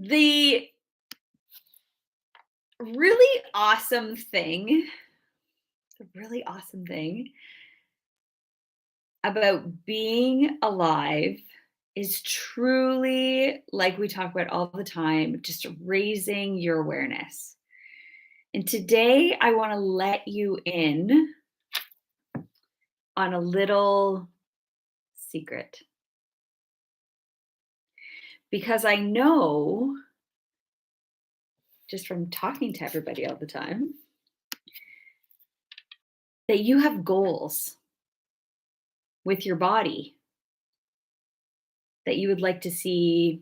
The really awesome thing, the really awesome thing about being alive is truly, like we talk about all the time, just raising your awareness. And today I want to let you in on a little secret because I know just from talking to everybody all the time that you have goals with your body that you would like to see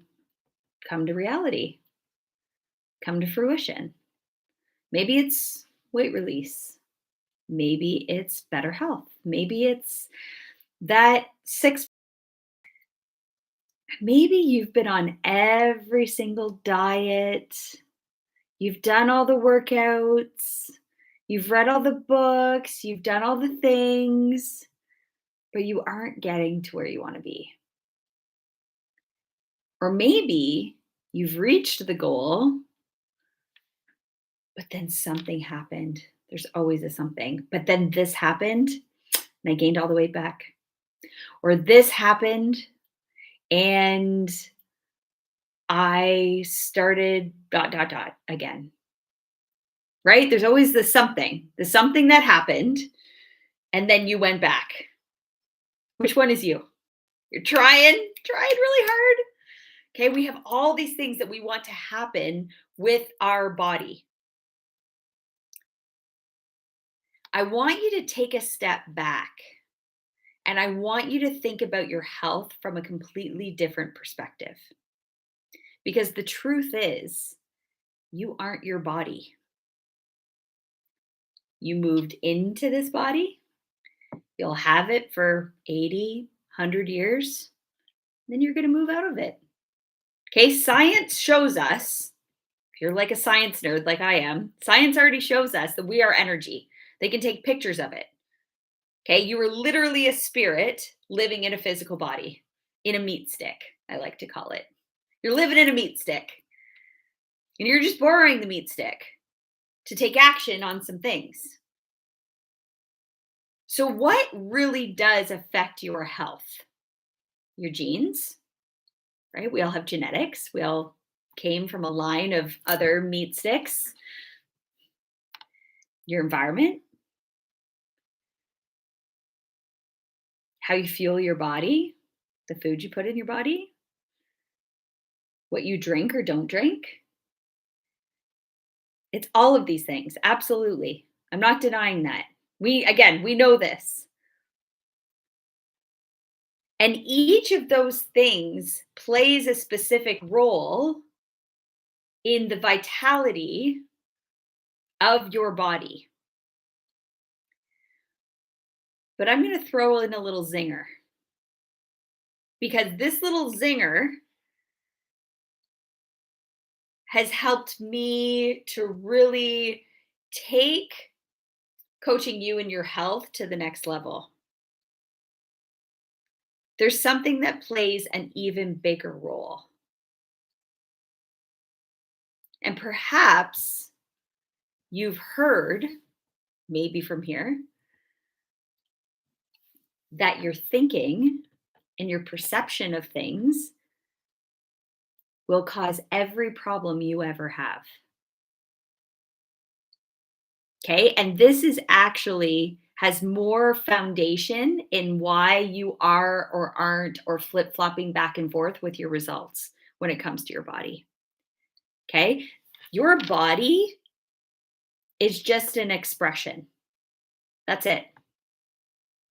come to reality, come to fruition. Maybe it's weight release. Maybe it's better health. Maybe it's that six. Maybe you've been on every single diet. You've done all the workouts. You've read all the books. You've done all the things, but you aren't getting to where you want to be. Or maybe you've reached the goal, but then something happened. There's always a something. But then this happened and I gained all the weight back. Or this happened and I started ... again. Right? There's always the something that happened and then you went back. Which one is you? You're trying really hard. Okay, we have all these things that we want to happen with our body. I want you to take a step back and I want you to think about your health from a completely different perspective. Because the truth is, you aren't your body. You moved into this body. You'll have it for 80, 100 years. Then you're going to move out of it. Okay, science shows us, if you're like a science nerd like I am, science already shows us that we are energy. They can take pictures of it. Okay, you are literally a spirit living in a physical body, in a meat stick, I like to call it. You're living in a meat stick. And you're just borrowing the meat stick to take action on some things. So, what really does affect your health? Your genes, right? We all have genetics. We all came from a line of other meat sticks. Your environment, how you fuel your body, the food you put in your body, what you drink or don't drink. It's all of these things. Absolutely. I'm not denying that. We know this. And each of those things plays a specific role in the vitality of your body. But I'm going to throw in a little zinger. Because this little zinger has helped me to really take coaching you in your health to the next level. There's something that plays an even bigger role. And perhaps you've heard, maybe from here, that your thinking and your perception of things will cause every problem you ever have. Okay, and this is actually has more foundation in why you are or aren't or flip-flopping back and forth with your results when it comes to your body. Okay, your body is just an expression. That's it.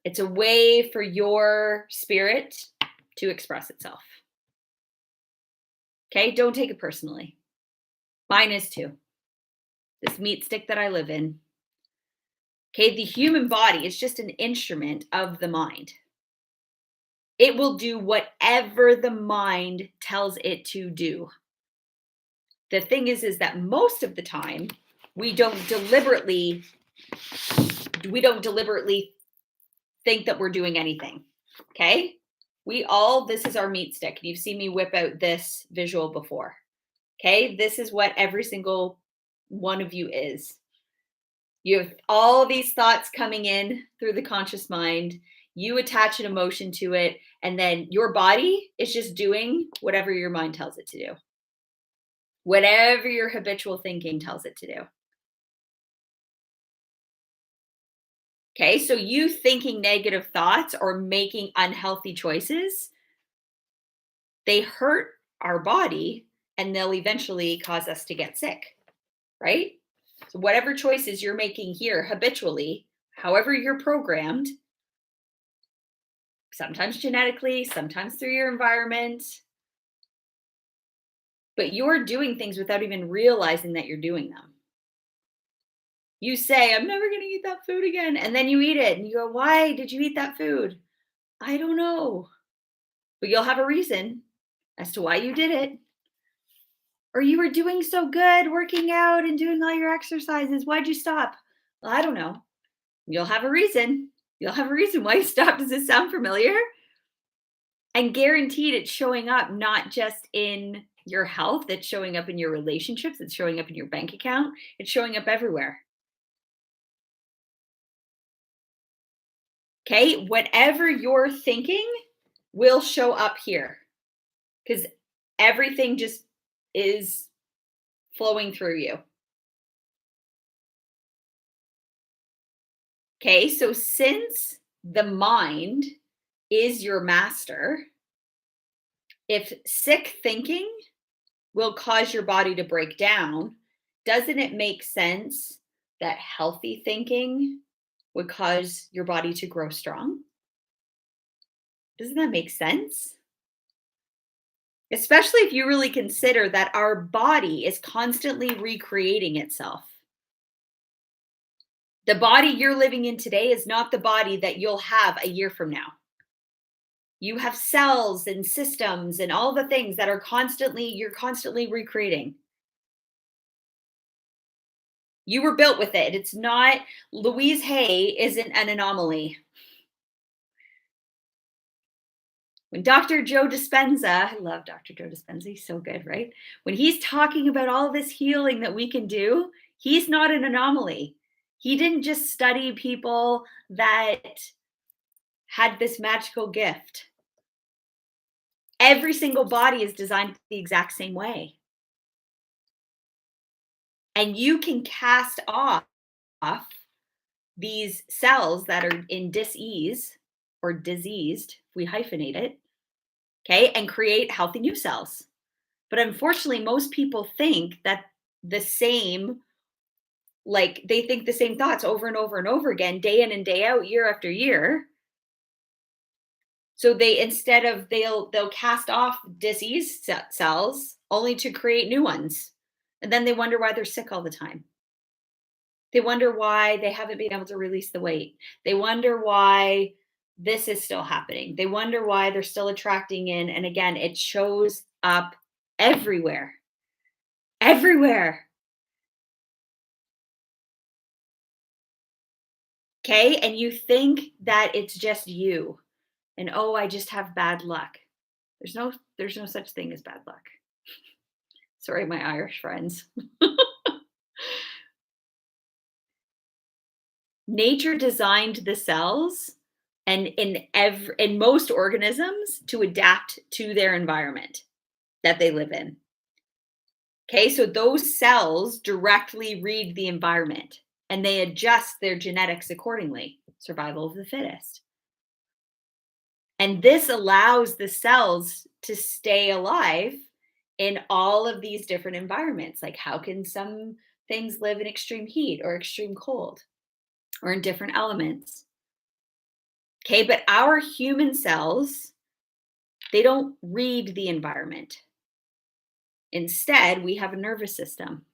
It's a way for your spirit to express itself. Okay, don't take it personally. Mine is too. This meat stick that I live in. Okay, the human body is just an instrument of the mind. It will do whatever the mind tells it to do. The thing is that most of the time we don't deliberately think that we're doing anything. Okay? This is our meat stick. You've seen me whip out this visual before. Okay, this is what every single one of you is. You have all these thoughts coming in through the conscious mind. You attach an emotion to it, and then your body is just doing whatever your mind tells it to do, whatever your habitual thinking tells it to do. Okay, so you thinking negative thoughts or making unhealthy choices, they hurt our body and they'll eventually cause us to get sick, right? So, whatever choices you're making here habitually, however you're programmed, sometimes genetically, sometimes through your environment, but you're doing things without even realizing that you're doing them. You say, I'm never going to eat that food again. And then you eat it and you go, why did you eat that food? I don't know. But you'll have a reason as to why you did it. Or you were doing so good working out and doing all your exercises. Why'd you stop? Well, I don't know. You'll have a reason. You'll have a reason why you stopped. Does it sound familiar? And guaranteed it's showing up not just in your health, it's showing up in your relationships, it's showing up in your bank account, it's showing up everywhere. Okay, whatever you're thinking will show up here because everything just is flowing through you. Okay, so since the mind is your master, if sick thinking will cause your body to break down, doesn't it make sense that healthy thinking would cause your body to grow strong? Doesn't that make sense? Especially if you really consider that our body is constantly recreating itself. The body you're living in today is not the body that you'll have a year from now. You have cells and systems and all the things that are you're constantly recreating. You were built with it. It's not, Louise Hay isn't an anomaly. When Dr. Joe Dispenza, I love Dr. Joe Dispenza, he's so good, right? When he's talking about all this healing that we can do, he's not an anomaly. He didn't just study people that had this magical gift. Every single body is designed the exact same way. And you can cast off these cells that are in dis-ease or diseased, if we hyphenate it, okay, and create healthy new cells. But unfortunately, most people think that the same, like they think the same thoughts over and over and over again, day in and day out, year after year. So they instead of they'll cast off diseased cells only to create new ones. And then they wonder why they're sick all the time. They wonder why they haven't been able to release the weight. They wonder why this is still happening. They wonder why they're still attracting in. And again, it shows up everywhere. Everywhere. Okay. And you think that it's just you. And oh, I just have bad luck. There's no such thing as bad luck. Sorry, my Irish friends. Nature designed the cells and in most organisms to adapt to their environment that they live in. Okay, so those cells directly read the environment and they adjust their genetics accordingly. Survival of the fittest. And this allows the cells to stay alive in all of these different environments. Like, how can some things live in extreme heat or extreme cold or in different elements? Okay, but our human cells, they don't read the environment. Instead, we have a nervous system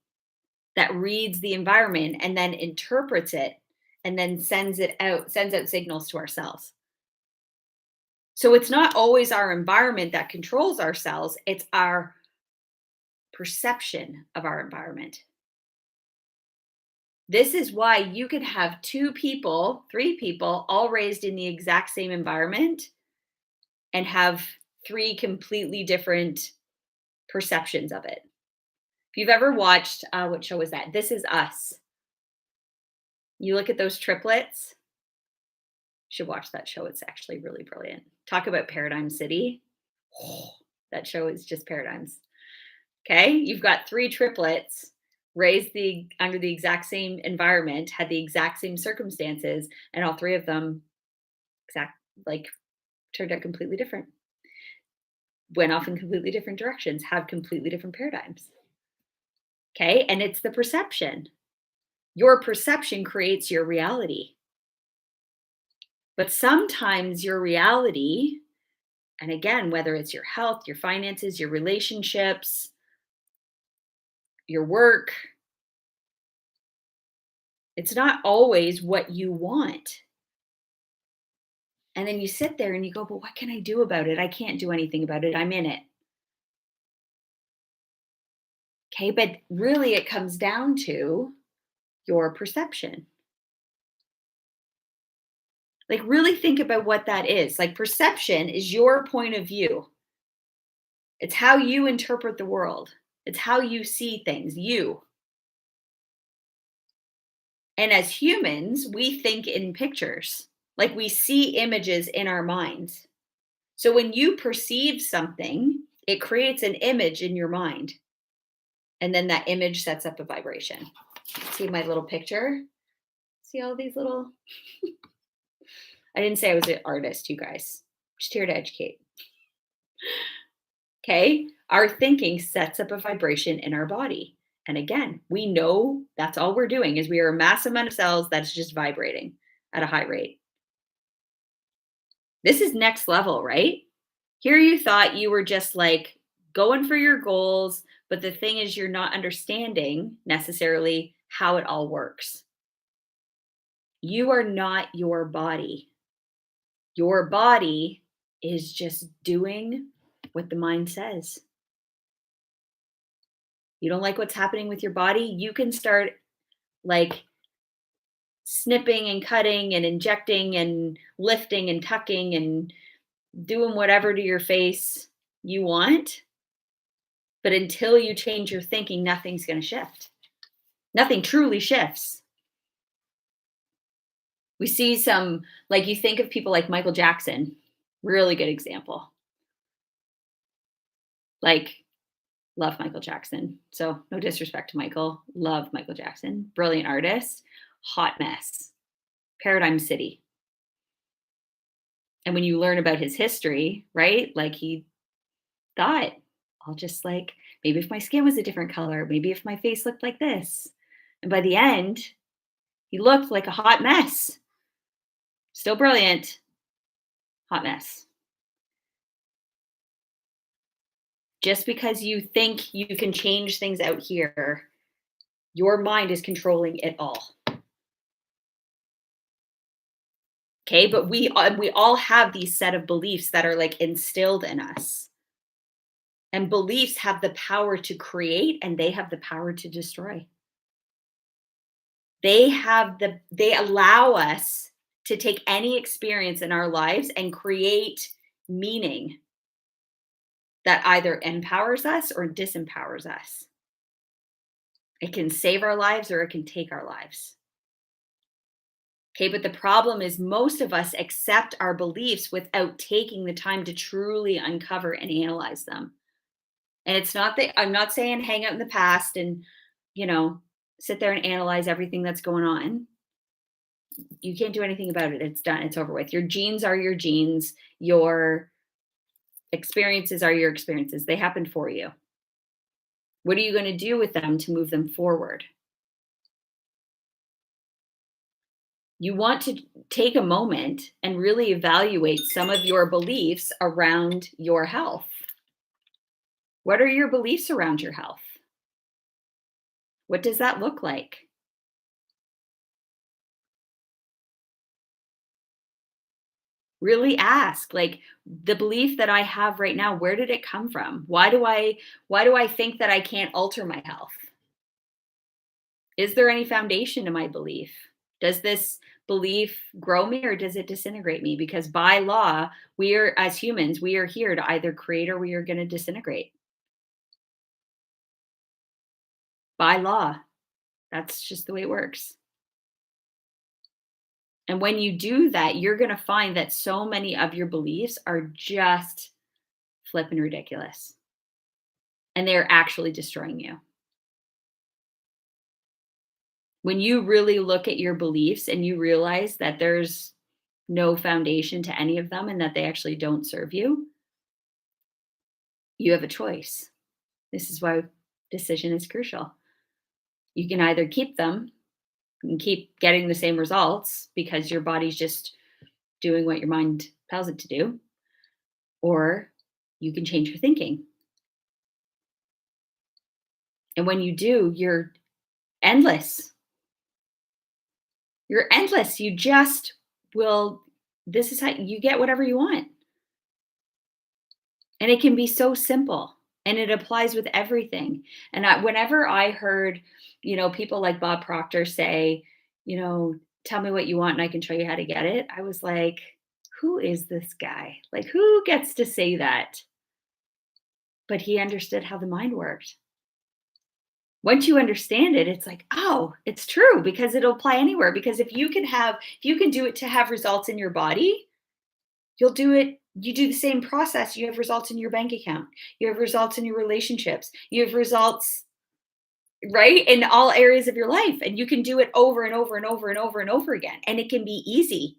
that reads the environment and then interprets it and then sends out signals to our cells. So it's not always our environment that controls our cells, it's our perception of our environment. This is why you could have 2 people, 3 people, all raised in the exact same environment and have 3 completely different perceptions of it. If you've ever watched, what show was that? This Is Us. You look at those triplets, you should watch that show. It's actually really brilliant. Talk about Paradigm City. That show is just paradigms. Okay, you've got three triplets raised under the exact same environment, had the exact same circumstances, and all three of them exact like turned out completely different. Went off in completely different directions, have completely different paradigms. Okay, and it's the perception. Your perception creates your reality. But sometimes your reality, and again, whether it's your health, your finances, your relationships, your work, it's not always what you want. And then you sit there and you go, but what can I do about it? I can't do anything about it. I'm in it. Okay, but really it comes down to your perception. Like, really think about what that is. Like, perception is your point of view. It's how you interpret the world. It's how you see things, you. And as humans, we think in pictures. Like, we see images in our minds. So when you perceive something, it creates an image in your mind. And then that image sets up a vibration. See my little picture? See all these little I didn't say I was an artist, you guys. Just here to educate. Okay? Our thinking sets up a vibration in our body. And again, we know that's all we're doing is we are a massive amount of cells that's just vibrating at a high rate. This is next level, right? Here you thought you were just like going for your goals, but the thing is you're not understanding necessarily how it all works. You are not your body. Your body is just doing what the mind says. You don't like what's happening with your body? You can start like snipping and cutting and injecting and lifting and tucking and doing whatever to your face you want. But until you change your thinking, nothing's going to shift. Nothing truly shifts. We see some, like you think of people like Michael Jackson, really good example. Like, love Michael Jackson. So, no disrespect to Michael. Love Michael Jackson. Brilliant artist. Hot mess. Paradigm City. And when you learn about his history, right? Like, he thought, I'll just like, maybe if my skin was a different color, maybe if my face looked like this. And by the end, he looked like a hot mess. Still brilliant. Hot mess. Just because you think you can change things out here, your mind is controlling it all. Okay, but we all have these set of beliefs that are like instilled in us. And beliefs have the power to create and they have the power to destroy. They allow us to take any experience in our lives and create meaning that either empowers us or disempowers us. It can save our lives or it can take our lives. Okay, but the problem is most of us accept our beliefs without taking the time to truly uncover and analyze them. And it's not that I'm not saying hang out in the past and, sit there and analyze everything that's going on. You can't do anything about it. It's done. It's over with. Your genes are your genes. Your experiences are your experiences. They happened for you. What are you going to do with them to move them forward? You want to take a moment and really evaluate some of your beliefs around your health. What are your beliefs around your health? What does that look like? Really ask, like, the belief that I have right now, where did it come from? Why do I think that I can't alter my health? Is there any foundation to my belief? Does this belief grow me or does it disintegrate me? Because by law, as humans, we are here to either create or we are going to disintegrate. by law. That's just the way it works. And when you do that, you're going to find that so many of your beliefs are just flipping ridiculous. And they're actually destroying you. When you really look at your beliefs and you realize that there's no foundation to any of them and that they actually don't serve you, you have a choice. This is why decision is crucial. You can either keep them and keep getting the same results because your body's just doing what your mind tells it to do, or you can change your thinking. And when you do, you're endless. You're endless. You just will, this is how you get whatever you want. And it can be so simple and it applies with everything. And whenever I heard, people like Bob Proctor say, tell me what you want and I can show you how to get it. I was like, who is this guy? Like, who gets to say that? But he understood how the mind worked. Once you understand it, it's like, oh, it's true because it'll apply anywhere. Because if you can do it to have results in your body, you'll do it. You do the same process. You have results in your bank account. You have results in your relationships. You have results, right, in all areas of your life. And you can do it over and over and over and over and over again. And it can be easy.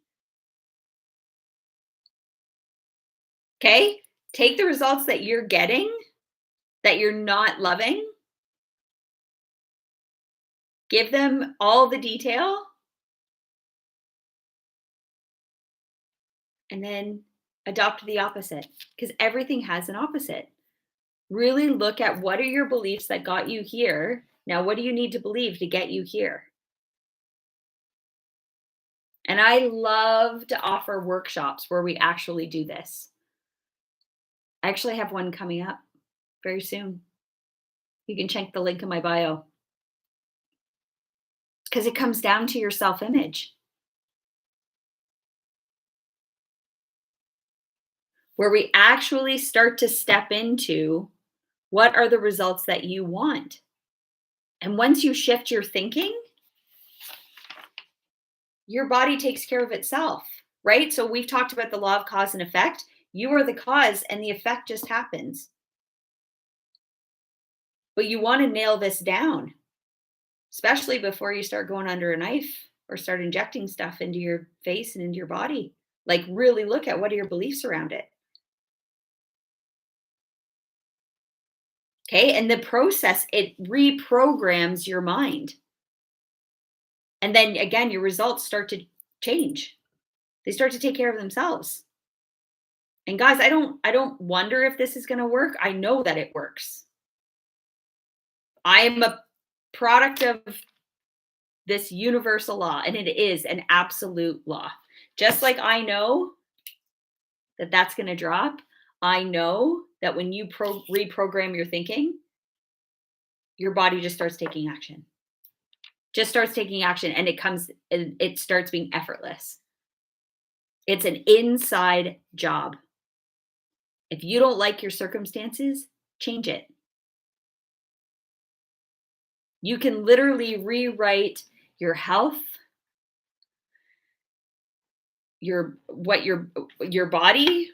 Okay? Take the results that you're getting, that you're not loving, give them all the detail, and then adopt the opposite, because everything has an opposite. Really look at what are your beliefs that got you here. Now, what do you need to believe to get you here? And I love to offer workshops where we actually do this. I actually have one coming up very soon. You can check the link in my bio. Because it comes down to your self-image. Where we actually start to step into what are the results that you want. And once you shift your thinking, your body takes care of itself, right? So we've talked about the law of cause and effect. You are the cause and the effect just happens. But you want to nail this down, especially before you start going under a knife or start injecting stuff into your face and into your body. Like, really look at what are your beliefs around it. Okay. And the process, it reprograms your mind. And then again, your results start to change. They start to take care of themselves. And guys, I don't wonder if this is going to work. I know that it works. I am a product of this universal law, and it is an absolute law. Just like I know that that's going to drop, I know that when you reprogram your thinking, your body just starts taking action. And it starts being effortless. It's an inside job. If you don't like your circumstances, change it. You can literally rewrite your health, your body,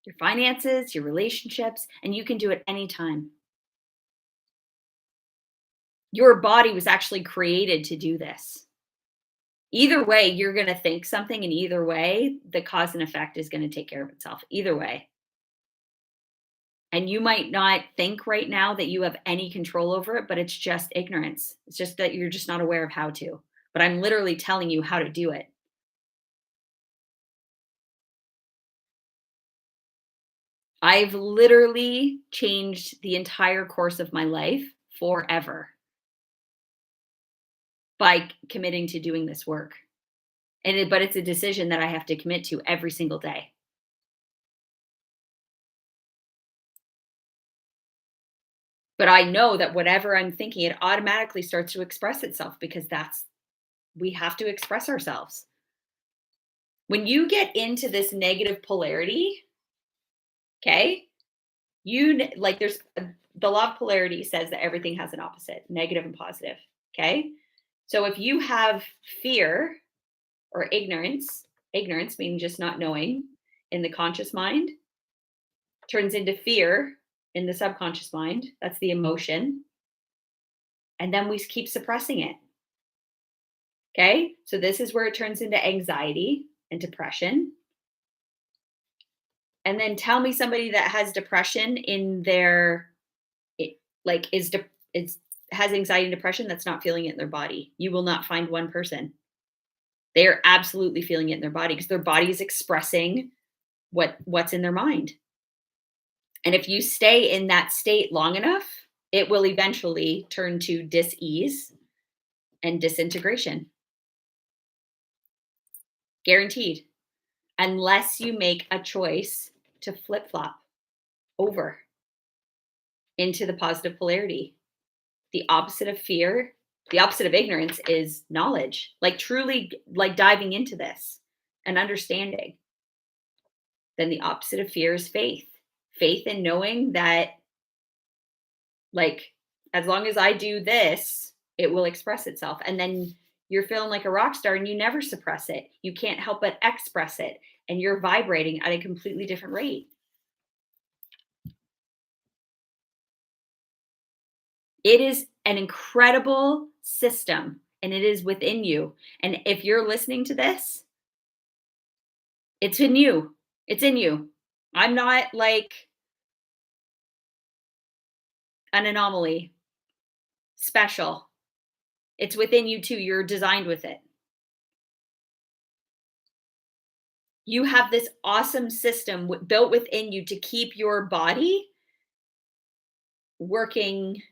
your finances, your relationships, and you can do it anytime. Your body was actually created to do this. Either way, you're going to think something, and either way, the cause and effect is going to take care of itself. Either way. And you might not think right now that you have any control over it, but it's just ignorance. It's just that you're just not aware of how to. But I'm literally telling you how to do it. I've literally changed the entire course of my life forever by committing to doing this work. But it's a decision that I have to commit to every single day. But I know that whatever I'm thinking, it automatically starts to express itself, because we have to express ourselves. When you get into this negative polarity, okay, Like there's the law of polarity says that everything has an opposite, negative and positive. Okay. So if you have fear or ignorance meaning just not knowing in the conscious mind, turns into fear in the subconscious mind. That's the emotion. And then we keep suppressing it. Okay. So this is where it turns into anxiety and depression. And then tell me somebody that has depression in their, like, is has anxiety and depression that's not feeling it in their body. You will not find one person. They are absolutely feeling it in their body because their body is expressing what's in their mind. And if you stay in that state long enough, it will eventually turn to dis-ease and disintegration. Guaranteed. Unless you make a choice to flip-flop over into the positive polarity. The opposite of fear, the opposite of ignorance is knowledge. Like truly like diving into this and understanding. Then the opposite of fear is faith. Faith in knowing that, like, as long as I do this, it will express itself. And then you're feeling like a rock star and you never suppress it. You can't help but express it. And you're vibrating at a completely different rate. It is an incredible system and it is within you. And if you're listening to this, it's in you. It's in you. I'm not like an anomaly, special. It's within you too. You're designed with it. You have this awesome system built within you to keep your body working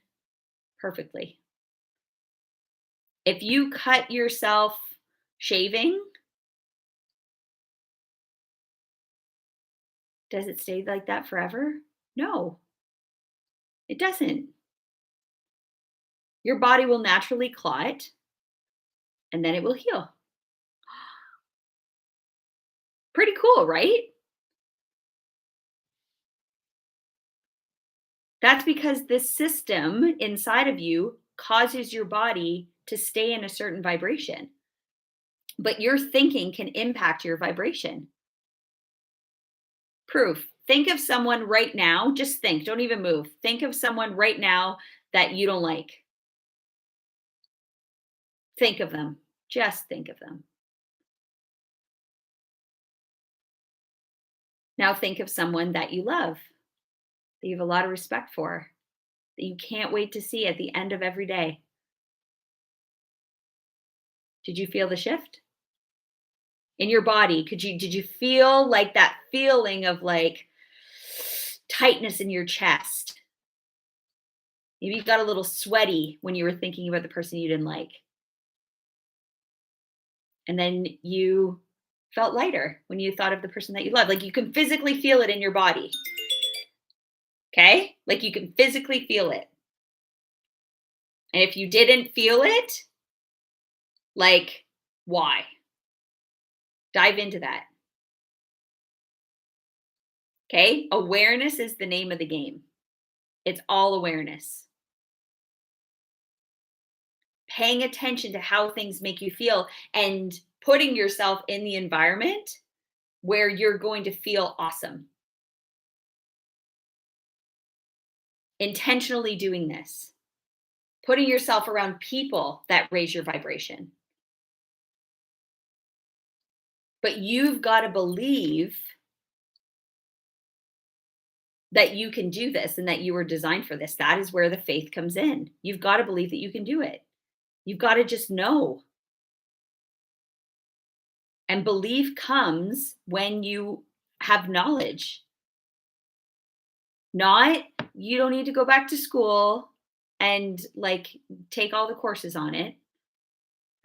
perfectly. If you cut yourself shaving, does it stay like that forever? No, it doesn't. Your body will naturally claw it and then it will heal. Pretty cool, right? That's because this system inside of you causes your body to stay in a certain vibration. But your thinking can impact your vibration. Proof. Think of someone right now, just think, don't even move. Think of someone right now that you don't like. Think of them. Just think of them. Now think of someone that you love, that you have a lot of respect for, that you can't wait to see at the end of every day. Did you feel the shift in your body? Did you feel like that feeling of like tightness in your chest? Maybe you got a little sweaty when you were thinking about the person you didn't like. And then you felt lighter when you thought of the person that you love. Like you can physically feel it in your body. Okay? Like you can physically feel it. And if you didn't feel it, like, why? Dive into that. Okay? Awareness is the name of the game. It's all awareness. Paying attention to how things make you feel and putting yourself in the environment where you're going to feel awesome. Intentionally doing this. Putting yourself around people that raise your vibration. But you've got to believe that you can do this and that you were designed for this. That is where the faith comes in. You've got to believe that you can do it. You've got to just know. And belief comes when you have knowledge. Not, you don't need to go back to school and like take all the courses on it.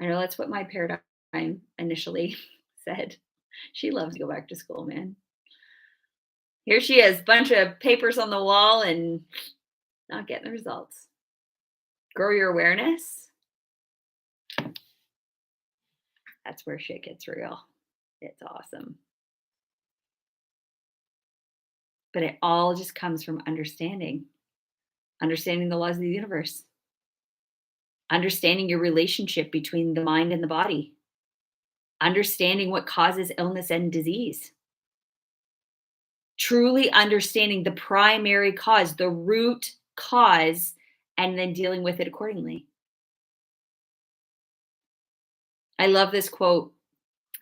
I know that's what my paradigm initially said. She loves to go back to school, man. Here she is, bunch of papers on the wall and not getting the results. Grow your awareness. That's where shit gets real. It's awesome. But it all just comes from understanding the laws of the universe, understanding your relationship between the mind and the body, understanding what causes illness and disease, truly understanding the primary cause, the root cause, and then dealing with it accordingly. I love this quote.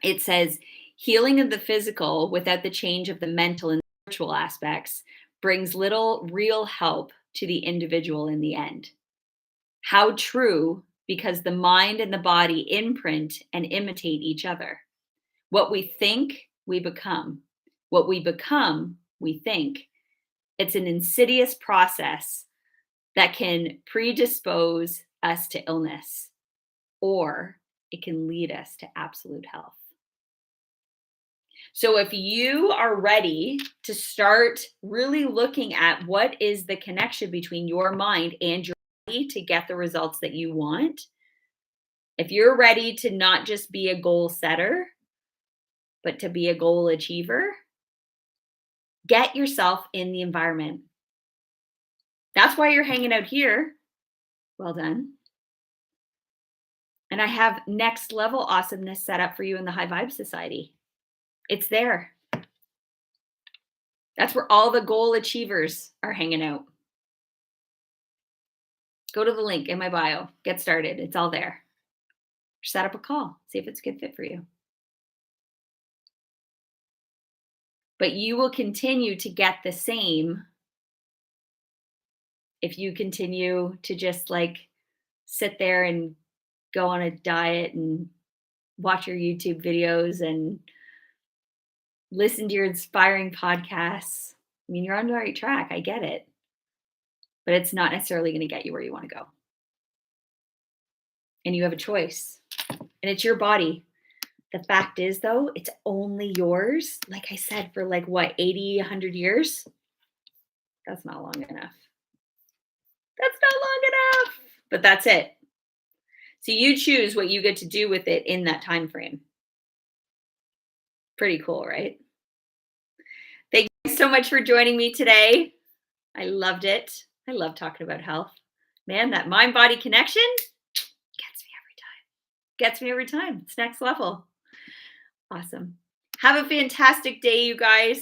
It says, healing of the physical without the change of the mental and spiritual aspects brings little real help to the individual in the end. How true, because the mind and the body imprint and imitate each other. What we think, we become. What we become, we think. It's an insidious process that can predispose us to illness, or it can lead us to absolute health. So if you are ready to start really looking at what is the connection between your mind and your body to get the results that you want, if you're ready to not just be a goal setter, but to be a goal achiever, get yourself in the environment. That's why you're hanging out here. Well done. And I have next level awesomeness set up for you in the High Vibe Society. It's there. That's where all the goal achievers are hanging out. Go to the link in my bio. Get started. It's all there. Set up a call. See if it's a good fit for you. But you will continue to get the same if you continue to just like sit there and go on a diet and watch your YouTube videos and listen to your inspiring podcasts. I mean, you're on the right track. I get it. But it's not necessarily going to get you where you want to go. And you have a choice. And it's your body. The fact is, though, it's only yours. Like I said, for like what, 80, 100 years? That's not long enough. That's not long enough. But that's it. So you choose what you get to do with it in that time frame. Pretty cool, right? Thank you so much for joining me today. I loved it. I love talking about health. Man, that mind-body connection gets me every time. Gets me every time. It's next level. Awesome. Have a fantastic day, you guys.